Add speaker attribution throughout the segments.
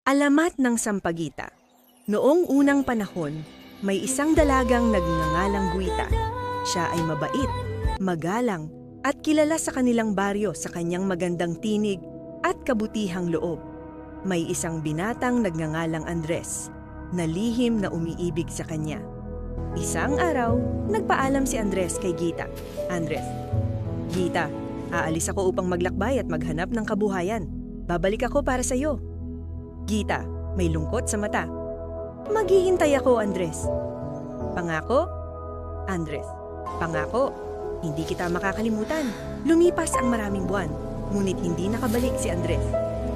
Speaker 1: Alamat ng Sampaguita. Noong unang panahon, may isang dalagang nagngangalang Guita. Siya ay mabait, magalang, at kilala sa kanilang baryo sa kanyang magandang tinig at kabutihang loob. May isang binatang nagngangalang Andres, na lihim na umiibig sa kanya. Isang araw, nagpaalam si Andres kay Gita. Andres, Gita, aalis ako upang maglakbay at maghanap ng kabuhayan. Babalik ako para sa iyo. Gita, may lungkot sa mata. Maghihintay ako, Andres. Pangako? Andres, pangako. Hindi kita makakalimutan. Lumipas ang maraming buwan, ngunit hindi nakabalik si Andres.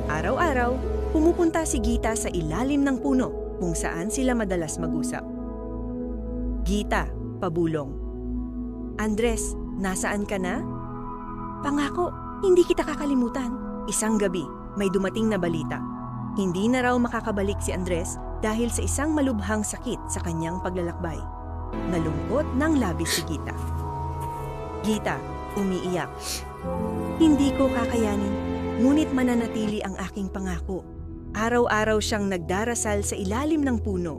Speaker 1: Araw-araw, pumupunta si Gita sa ilalim ng puno kung saan sila madalas mag-usap. Gita, pabulong. Andres, nasaan ka na? Pangako, hindi kita kakalimutan. Isang gabi, may dumating na balita. Hindi na raw makakabalik si Andres dahil sa isang malubhang sakit sa kanyang paglalakbay. Nalungkot ng labis si Gita. Gita, umiiyak. Hindi ko kakayanin, ngunit mananatili ang aking pangako. Araw-araw siyang nagdarasal sa ilalim ng puno.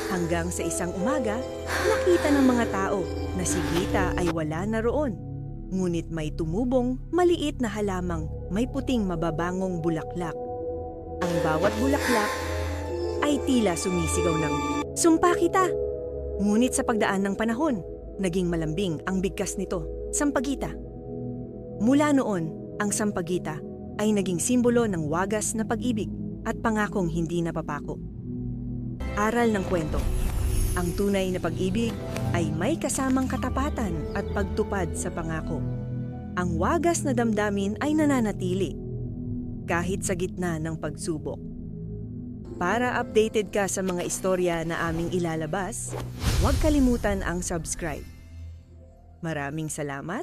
Speaker 1: Hanggang sa isang umaga, nakita ng mga tao na si Gita ay wala na roon. Ngunit may tumubong, maliit na halamang may puting mababangong bulaklak. Ang bawat bulaklak ay tila sumisigaw ng, "Sumpa kita!" Ngunit sa pagdaan ng panahon, naging malambing ang bigkas nito, Sampaguita. Mula noon, ang Sampaguita ay naging simbolo ng wagas na pag-ibig at pangakong hindi napapako. Aral ng kwento. Ang tunay na pag-ibig ay may kasamang katapatan at pagtupad sa pangako. Ang wagas na damdamin ay nananatili kahit sa gitna ng pagsubok. Para updated ka sa mga istorya na aming ilalabas, huwag kalimutan ang subscribe. Maraming salamat